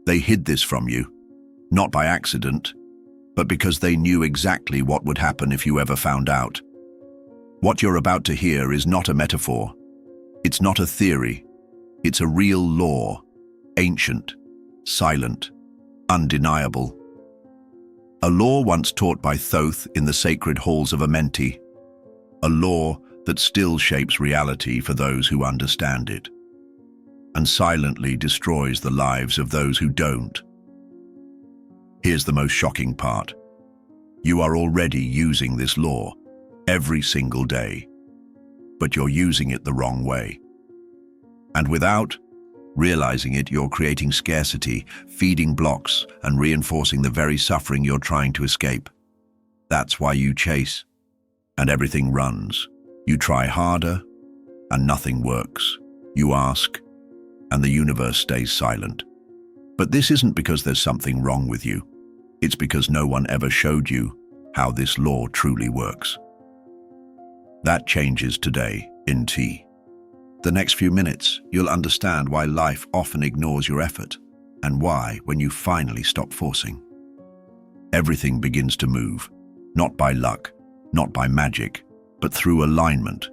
They hid this from you, not by accident, but because they knew exactly what would happen if you ever found out. What you're about to hear is not a metaphor. It's not a theory. It's a real law, ancient, silent, undeniable. A law once taught by Thoth in the sacred halls of Amenti. A law that still shapes reality for those who understand it, and silently destroys the lives of those who don't. Here's the most shocking part. You are already using this law every single day, but you're using it the wrong way. And without realizing it, you're creating scarcity, feeding blocks, and reinforcing the very suffering you're trying to escape. That's why you chase, and everything runs. You try harder, and nothing works. You ask, and the universe stays silent. But this isn't because there's something wrong with you. It's because no one ever showed you how this law truly works. That changes today in T. The next few minutes, you'll understand why life often ignores your effort, and why, when you finally stop forcing, everything begins to move, not by luck, not by magic, but through alignment.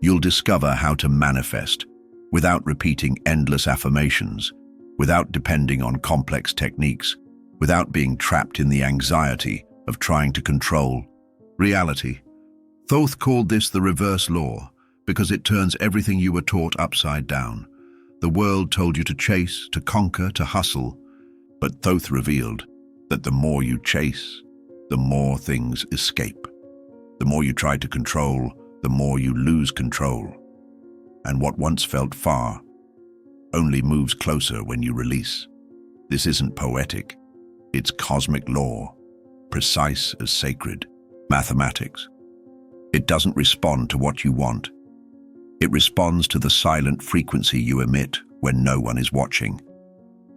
You'll discover how to manifest without repeating endless affirmations, without depending on complex techniques, without being trapped in the anxiety of trying to control reality. Thoth called this the reverse law because it turns everything you were taught upside down. The world told you to chase, to conquer, to hustle, but Thoth revealed that the more you chase, the more things escape. The more you try to control, the more you lose control. And what once felt far only moves closer when you release. This isn't poetic. It's cosmic law, precise as sacred mathematics. It doesn't respond to what you want. It responds to the silent frequency you emit when no one is watching.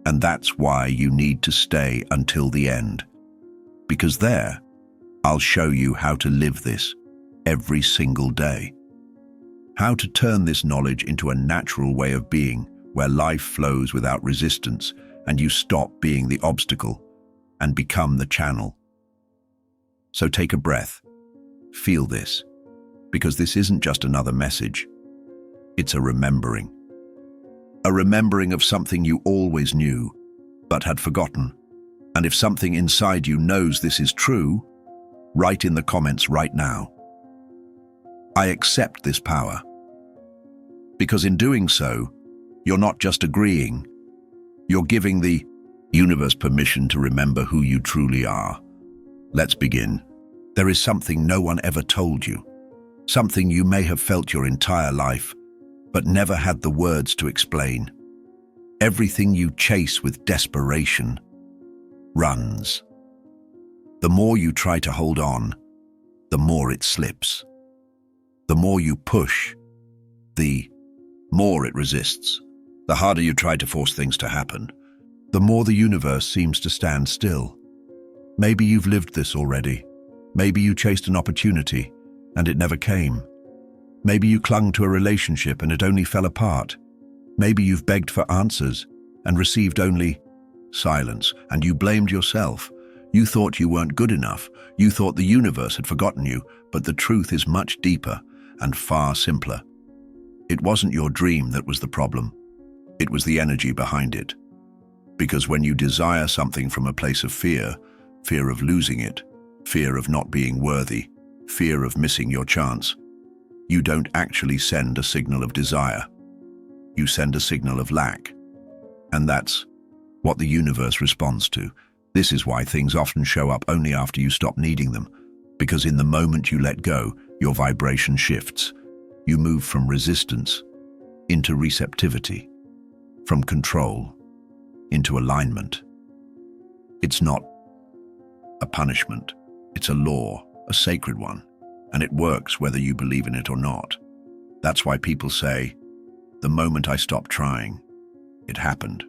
And that's why you need to stay until the end. Because there, I'll show you how to live this every single day. How to turn this knowledge into a natural way of being, where life flows without resistance and you stop being the obstacle and become the channel. So take a breath. Feel this, because this isn't just another message. It's a remembering. A remembering of something you always knew, but had forgotten. And if something inside you knows this is true, write in the comments right now, I accept this power. Because in doing so, you're not just agreeing, you're giving the universe permission to remember who you truly are. Let's begin. There is something no one ever told you, something you may have felt your entire life, but never had the words to explain. Everything you chase with desperation runs. The more you try to hold on, the more it slips. The more you push, the more it resists. The harder you try to force things to happen, the more the universe seems to stand still. Maybe you've lived this already. Maybe you chased an opportunity and it never came. Maybe you clung to a relationship and it only fell apart. Maybe you've begged for answers and received only silence, and you blamed yourself. You thought you weren't good enough. You thought the universe had forgotten you, but the truth is much deeper and far simpler. It wasn't your dream that was the problem. It was the energy behind it. Because when you desire something from a place of fear, fear of losing it, fear of not being worthy, fear of missing your chance, you don't actually send a signal of desire. You send a signal of lack. And that's what the universe responds to. This is why things often show up only after you stop needing them. Because in the moment you let go, your vibration shifts. You move from resistance into receptivity, from control into alignment. It's not a punishment. It's a law, a sacred one, and it works whether you believe in it or not. That's why people say, the moment I stopped trying, it happened.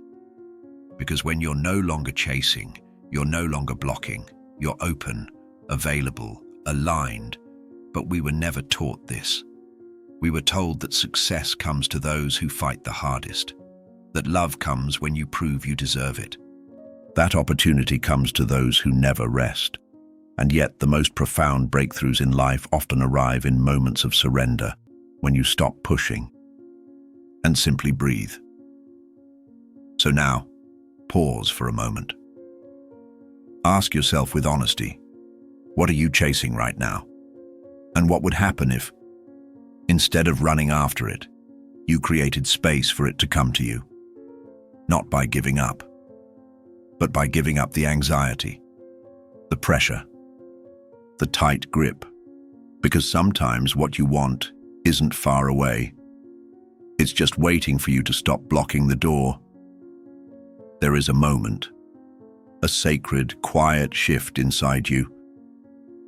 Because when you're no longer chasing, you're no longer blocking, you're open, available, aligned. But we were never taught this. We were told that success comes to those who fight the hardest, that love comes when you prove you deserve it, That opportunity comes to those who never rest. And yet the most profound breakthroughs in life often arrive in moments of surrender, when you stop pushing and simply breathe. So now, pause for a moment. Ask yourself with honesty, what are you chasing right now? And what would happen if, instead of running after it, you created space for it to come to you? Not by giving up, but by giving up the anxiety, the pressure, the tight grip. Because sometimes what you want isn't far away. It's just waiting for you to stop blocking the door. There is a moment, a sacred, quiet shift inside you,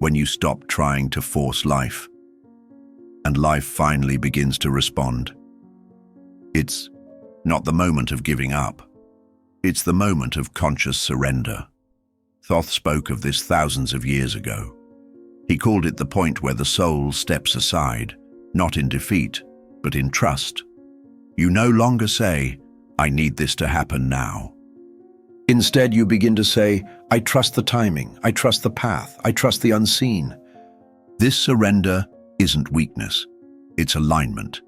when you stop trying to force life, and life finally begins to respond. It's not the moment of giving up. It's the moment of conscious surrender. Thoth spoke of this thousands of years ago. He called it the point where the soul steps aside, not in defeat, but in trust. You no longer say, "I need this to happen now." Instead, you begin to say, "I trust the timing, I trust the path, I trust the unseen." This surrender isn't weakness, it's alignment.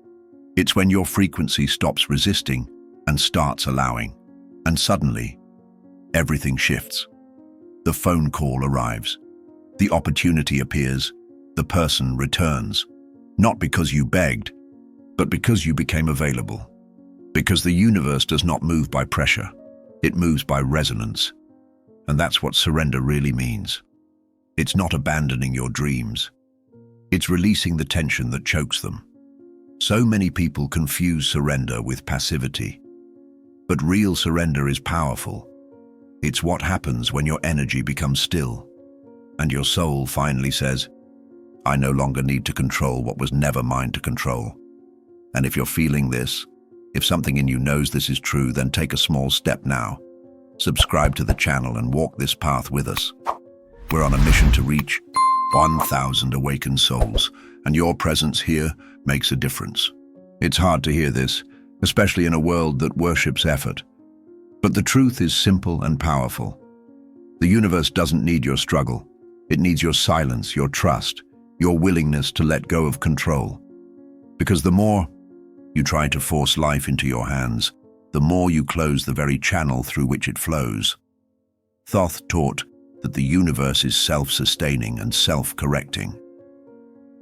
It's when your frequency stops resisting and starts allowing. And suddenly, everything shifts. The phone call arrives. The opportunity appears. The person returns. Not because you begged, but because you became available. Because the universe does not move by pressure. It moves by resonance. And that's what surrender really means. It's not abandoning your dreams. It's releasing the tension that chokes them. So many people confuse surrender with passivity. But real surrender is powerful. It's what happens when your energy becomes still, and your soul finally says, "I no longer need to control what was never mine to control." And if you're feeling this, if something in you knows this is true, then take a small step now. Subscribe to the channel and walk this path with us. We're on a mission to reach 1,000 awakened souls, and your presence here makes a difference. It's hard to hear this, especially in a world that worships effort. But the truth is simple and powerful. The universe doesn't need your struggle. It needs your silence, your trust, your willingness to let go of control. Because the more you try to force life into your hands, the more you close the very channel through which it flows. Thoth taught that the universe is self-sustaining and self-correcting.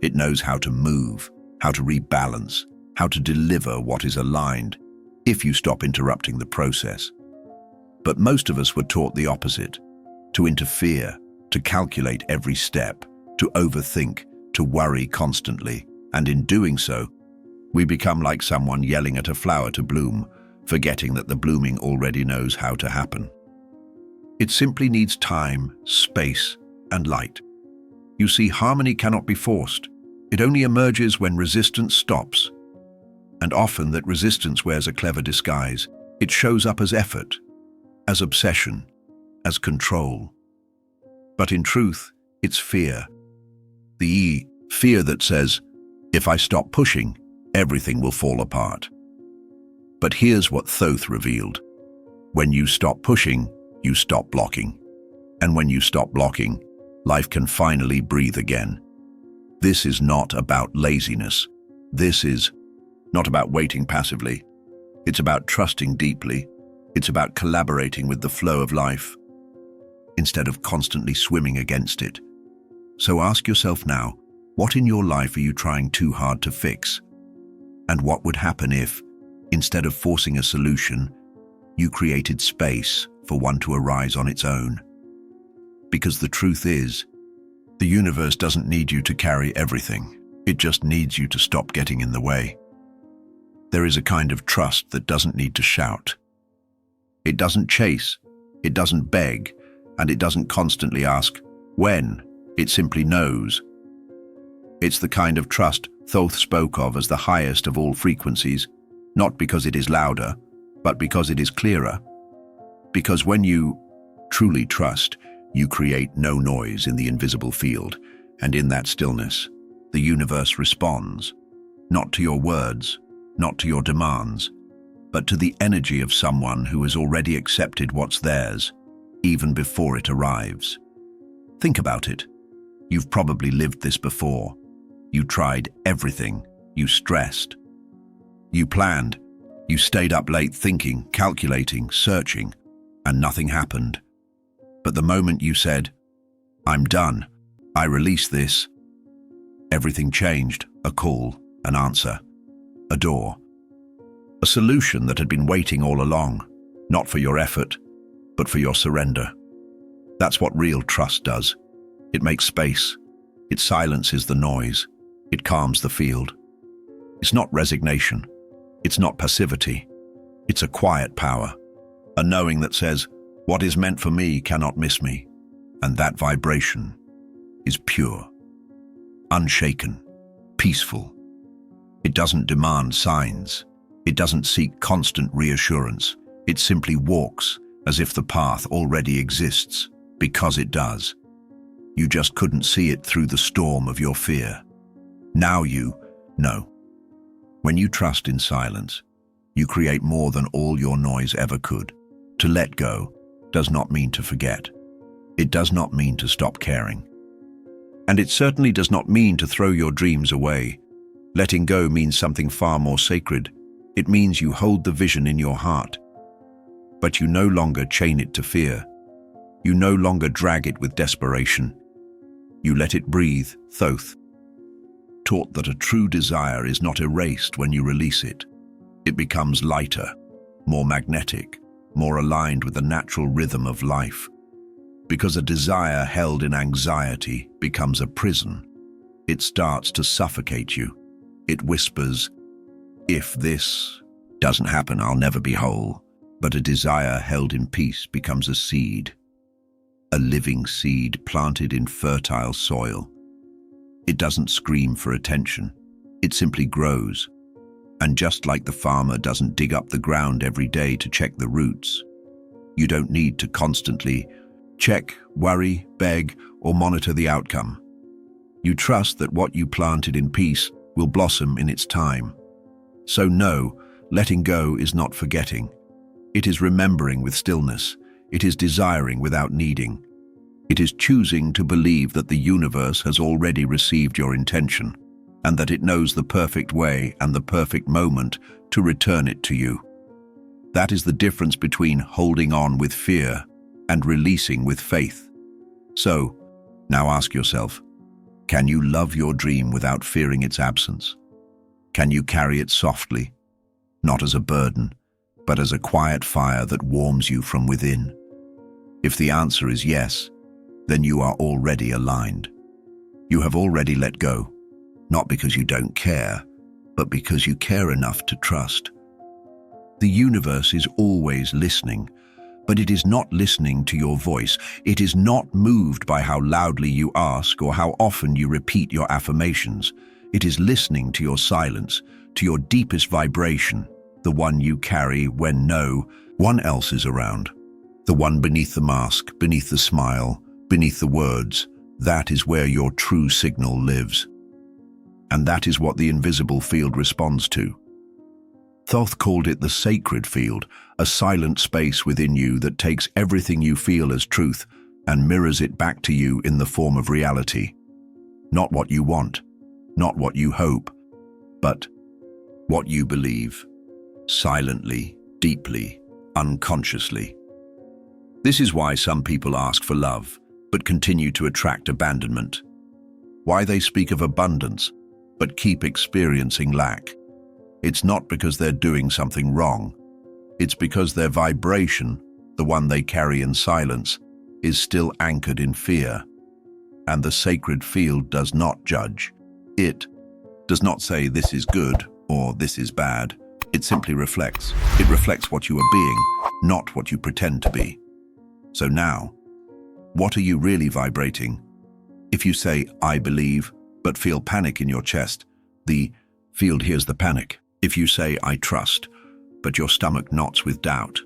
It knows how to move, how to rebalance, how to deliver what is aligned, if you stop interrupting the process. But most of us were taught the opposite: to interfere, to calculate every step, to overthink, to worry constantly. And in doing so, we become like someone yelling at a flower to bloom, forgetting that the blooming already knows how to happen. It simply needs time, space, and light. You see, harmony cannot be forced. It only emerges when resistance stops. And often that resistance wears a clever disguise. It shows up as effort, as obsession, as control. But in truth, it's fear. The fear that says, if I stop pushing, everything will fall apart. But here's what Thoth revealed. When you stop pushing, you stop blocking. And when you stop blocking, life can finally breathe again. This is not about laziness. This is not about waiting passively. It's about trusting deeply. It's about collaborating with the flow of life, instead of constantly swimming against it. So ask yourself now, what in your life are you trying too hard to fix? And what would happen if, instead of forcing a solution, you created space for one to arise on its own? Because the truth is, the universe doesn't need you to carry everything. It just needs you to stop getting in the way. There is a kind of trust that doesn't need to shout. It doesn't chase, it doesn't beg, and it doesn't constantly ask, when? It simply knows. It's the kind of trust Thoth spoke of as the highest of all frequencies, not because it is louder, but because it is clearer. Because when you truly trust, you create no noise in the invisible field, and in that stillness, the universe responds, not to your words, not to your demands, but to the energy of someone who has already accepted what's theirs. even before it arrives. Think about it. You've probably lived this before. You tried everything. You stressed. You planned. You stayed up late thinking, calculating, searching, and nothing happened. But the moment you said, "I'm done, I release this," everything changed. A call, an answer, a door. A solution that had been waiting all along, not for your effort, but for your surrender. That's what real trust does. It makes space. It silences the noise. It calms the field. It's not resignation. It's not passivity. It's a quiet power, a knowing that says, what is meant for me cannot miss me. And that vibration is pure, unshaken, peaceful. It doesn't demand signs. It doesn't seek constant reassurance. It simply walks as if the path already exists, because it does. You just couldn't see it through the storm of your fear. Now you know. When you trust in silence, you create more than all your noise ever could. To let go does not mean to forget. It does not mean to stop caring. And it certainly does not mean to throw your dreams away. Letting go means something far more sacred. It means you hold the vision in your heart, but you no longer chain it to fear. You no longer drag it with desperation. You let it breathe. Thoth taught that a true desire is not erased when you release it. It becomes lighter, more magnetic, more aligned with the natural rhythm of life. Because a desire held in anxiety becomes a prison. It starts to suffocate you. It whispers, "If this doesn't happen, I'll never be whole." But a desire held in peace becomes a seed, a living seed planted in fertile soil. It doesn't scream for attention. It simply grows. And just like the farmer doesn't dig up the ground every day to check the roots, you don't need to constantly check, worry, beg, or monitor the outcome. You trust that what you planted in peace will blossom in its time. So no, letting go is not forgetting. It is remembering with stillness. It is desiring without needing. It is choosing to believe that the universe has already received your intention, and that it knows the perfect way and the perfect moment to return it to you. That is the difference between holding on with fear and releasing with faith. So, now ask yourself, can you love your dream without fearing its absence? Can you carry it softly, not as a burden, but as a quiet fire that warms you from within? If the answer is yes, then you are already aligned. You have already let go, not because you don't care, but because you care enough to trust. The universe is always listening, but it is not listening to your voice. It is not moved by how loudly you ask or how often you repeat your affirmations. It is listening to your silence, to your deepest vibration, the one you carry when no one else is around. The one beneath the mask, beneath the smile, beneath the words. That is where your true signal lives. And that is what the invisible field responds to. Thoth called it the sacred field, a silent space within you that takes everything you feel as truth and mirrors it back to you in the form of reality. Not what you want, not what you hope, but what you believe, silently, deeply, unconsciously. This is why some people ask for love, but continue to attract abandonment. Why they speak of abundance, but keep experiencing lack. It's not because they're doing something wrong. It's because their vibration, the one they carry in silence, is still anchored in fear. And the sacred field does not judge. It does not say this is good or this is bad. It simply reflects. It reflects what you are being, not what you pretend to be. So now, what are you really vibrating? If you say, "I believe," but feel panic in your chest, the field hears the panic. If you say, "I trust," but your stomach knots with doubt,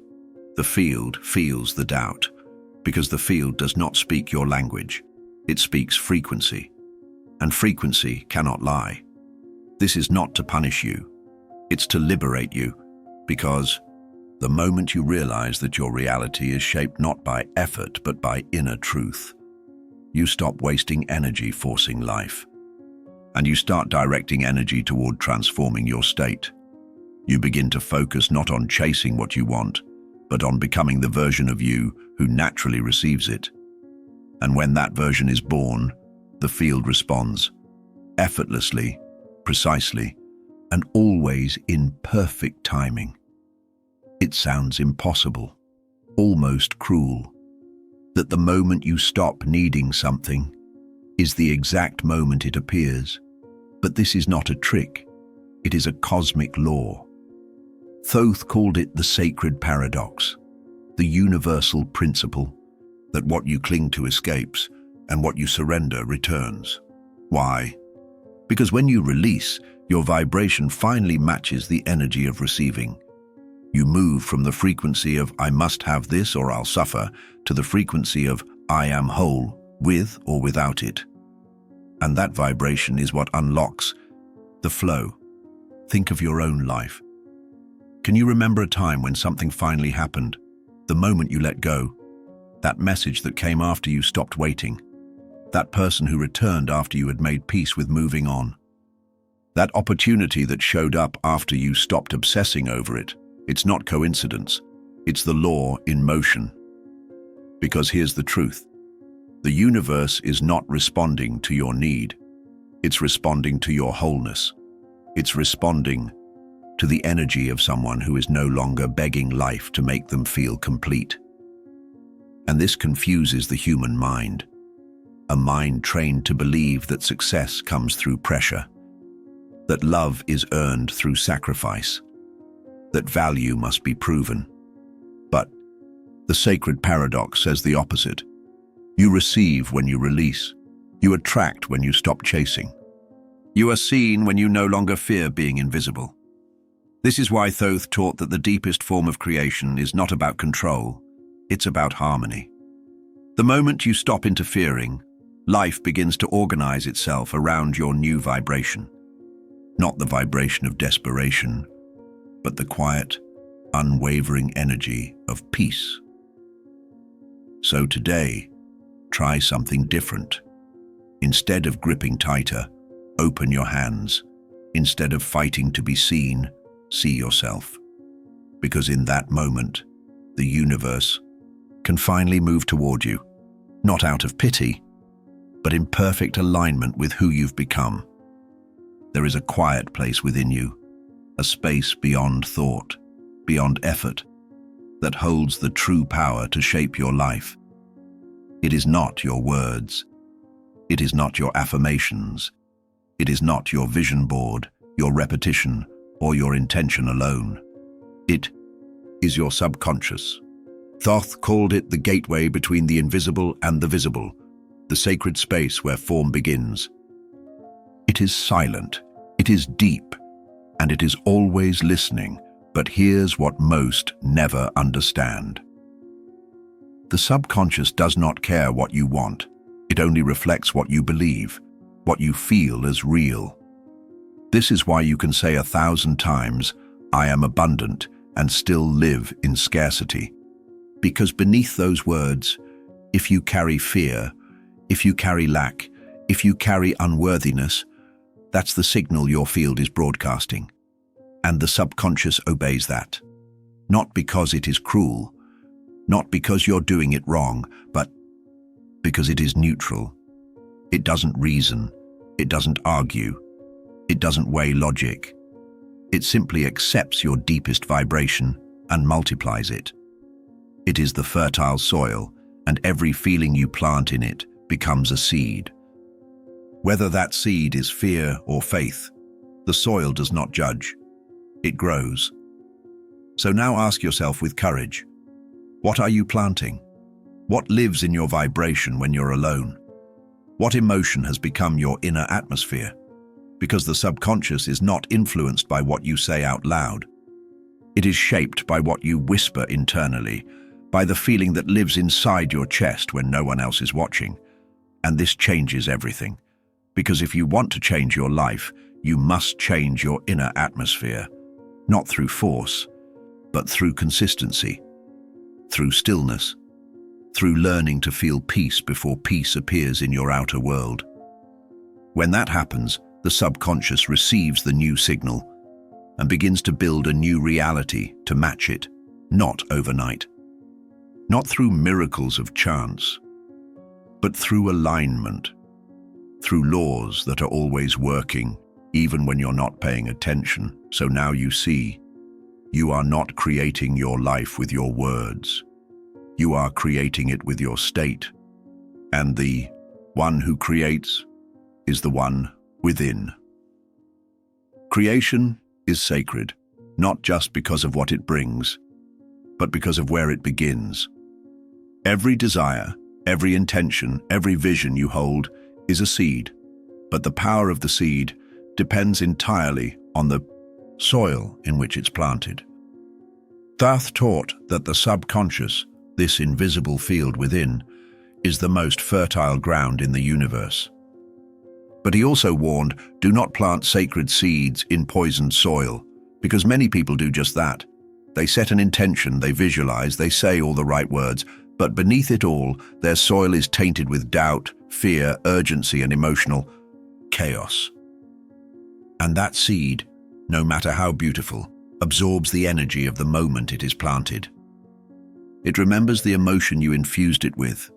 the field feels the doubt, because the field does not speak your language. It speaks frequency, and frequency cannot lie. This is not to punish you. It's to liberate you, because The moment you realize that your reality is shaped not by effort but by inner truth, you stop wasting energy forcing life. And you start directing energy toward transforming your state. You begin to focus not on chasing what you want, but on becoming the version of you who naturally receives it. And when that version is born, the field responds, effortlessly, precisely, and always in perfect timing. It sounds impossible, almost cruel, that the moment you stop needing something is the exact moment it appears. But this is not a trick, it is a cosmic law. Thoth called it the sacred paradox, the universal principle that what you cling to escapes and what you surrender returns. Why? Because when you release, your vibration finally matches the energy of receiving. You move from the frequency of "I must have this or I'll suffer" to the frequency of "I am whole, with or without it." And that vibration is what unlocks the flow. Think of your own life. Can you remember a time when something finally happened? The moment you let go? That message that came after you stopped waiting? That person who returned after you had made peace with moving on? That opportunity that showed up after you stopped obsessing over it? It's not coincidence. It's the law in motion. Because here's the truth. The universe is not responding to your need. It's responding to your wholeness. It's responding to the energy of someone who is no longer begging life to make them feel complete. And this confuses the human mind. A mind trained to believe that success comes through pressure, that love is earned through sacrifice, that value must be proven. But the sacred paradox says the opposite. You receive when you release. You attract when you stop chasing. You are seen when you no longer fear being invisible. This is why Thoth taught that the deepest form of creation is not about control, it's about harmony. The moment you stop interfering, life begins to organize itself around your new vibration. Not the vibration of desperation, but the quiet, unwavering energy of peace. So today, try something different. Instead of gripping tighter, open your hands. Instead of fighting to be seen, see yourself. Because in that moment, the universe can finally move toward you, not out of pity, but in perfect alignment with who you've become. There is a quiet place within you, a space beyond thought, beyond effort, that holds the true power to shape your life. It is not your words. It is not your affirmations. It is not your vision board, your repetition, or your intention alone. It is your subconscious. Thoth called it the gateway between the invisible and the visible, the sacred space where form begins. It is silent, it is deep, and it is always listening, but here's what most never understand. The subconscious does not care what you want. It only reflects what you believe, what you feel as real. This is why you can say 1,000 times, "I am abundant," and still live in scarcity. Because beneath those words, if you carry fear, if you carry lack, if you carry unworthiness, that's the signal your field is broadcasting. And the subconscious obeys that. Not because it is cruel, not because you're doing it wrong, but because it is neutral. It doesn't reason, it doesn't argue, it doesn't weigh logic. It simply accepts your deepest vibration and multiplies it. It is the fertile soil, and every feeling you plant in it becomes a seed. Whether that seed is fear or faith, the soil does not judge. It grows. So now ask yourself with courage, what are you planting? What lives in your vibration when you're alone? What emotion has become your inner atmosphere? Because the subconscious is not influenced by what you say out loud. It is shaped by what you whisper internally, by the feeling that lives inside your chest when no one else is watching. And this changes everything. Because if you want to change your life, you must change your inner atmosphere. Not through force, but through consistency, through stillness, through learning to feel peace before peace appears in your outer world. When that happens, the subconscious receives the new signal and begins to build a new reality to match it, not overnight. Not through miracles of chance, but through alignment, through laws that are always working, even when you're not paying attention. So now you see, you are not creating your life with your words. You are creating it with your state. And the one who creates is the one within. Creation is sacred, not just because of what it brings, but because of where it begins. Every desire, every intention, every vision you hold is a seed, but the power of the seed depends entirely on the soil in which it's planted. Thoth taught that the subconscious, this invisible field within, is the most fertile ground in the universe. But he also warned, do not plant sacred seeds in poisoned soil, because many people do just that. They set an intention, they visualize, they say all the right words, but beneath it all, their soil is tainted with doubt, fear, urgency, and emotional chaos. And that seed, no matter how beautiful, absorbs the energy of the moment it is planted. It remembers the emotion you infused it with.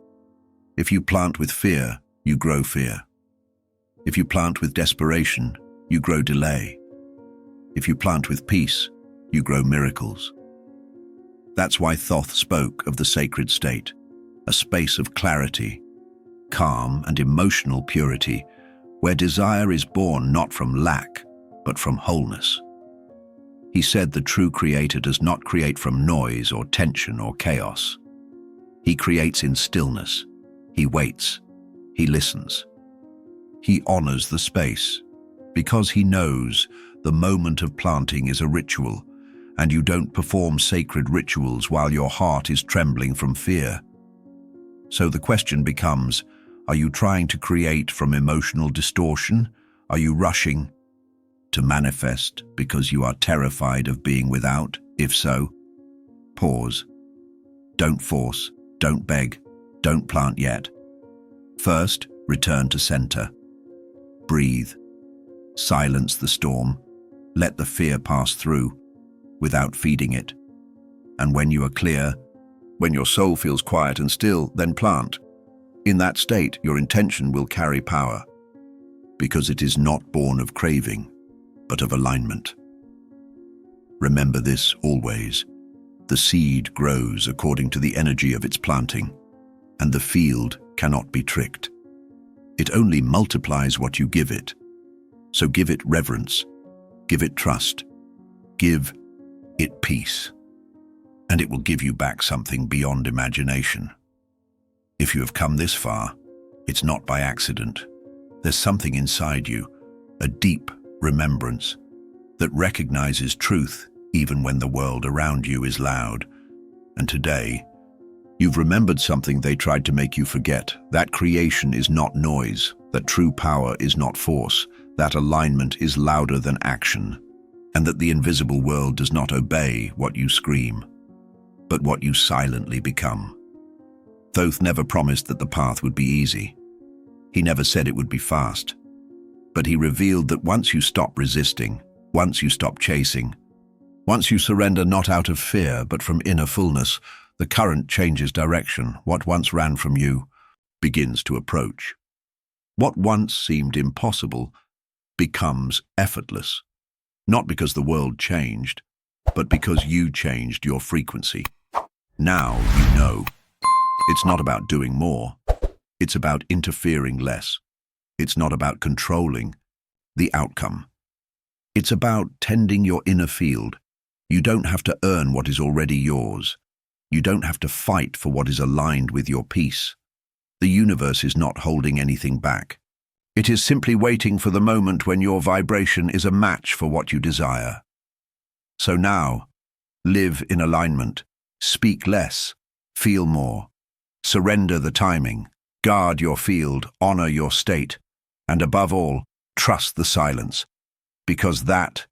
If you plant with fear, you grow fear. If you plant with desperation, you grow delay. If you plant with peace, you grow miracles. That's why Thoth spoke of the sacred state, a space of clarity, calm, and emotional purity, where desire is born not from lack, but from wholeness. He said the true creator does not create from noise or tension or chaos. He creates in stillness. He waits. He listens. He honors the space, because he knows the moment of planting is a ritual, and you don't perform sacred rituals while your heart is trembling from fear. So the question becomes, are you trying to create from emotional distortion? Are you rushing to manifest because you are terrified of being without? If so, pause. Don't force, don't beg, don't plant yet. First, return to center. Breathe. Silence the storm. Let the fear pass through without feeding it. And when you are clear, when your soul feels quiet and still, then plant. In that state, your intention will carry power, because it is not born of craving, but of alignment. Remember this always. The seed grows according to the energy of its planting, and the field cannot be tricked. It only multiplies what you give it. So give it reverence, give it trust, give it peace, and it will give you back something beyond imagination. If you have come this far, it's not by accident. There's something inside you, a deep remembrance that recognizes truth even when the world around you is loud. And today, you've remembered something they tried to make you forget. That creation is not noise, that true power is not force, that alignment is louder than action, and that the invisible world does not obey what you scream, but what you silently become. Thoth never promised that the path would be easy. He never said it would be fast. But he revealed that once you stop resisting, once you stop chasing, once you surrender not out of fear but from inner fullness, the current changes direction. What once ran from you begins to approach. What once seemed impossible becomes effortless, not because the world changed, but because you changed your frequency. Now you know. It's not about doing more. It's about interfering less. It's not about controlling the outcome. It's about tending your inner field. You don't have to earn what is already yours. You don't have to fight for what is aligned with your peace. The universe is not holding anything back. It is simply waiting for the moment when your vibration is a match for what you desire. So now, live in alignment, speak less, feel more. Surrender the timing, guard your field, honor your state, and above all, trust the silence, because that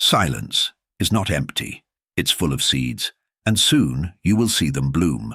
silence is not empty. It's full of seeds, and soon you will see them bloom.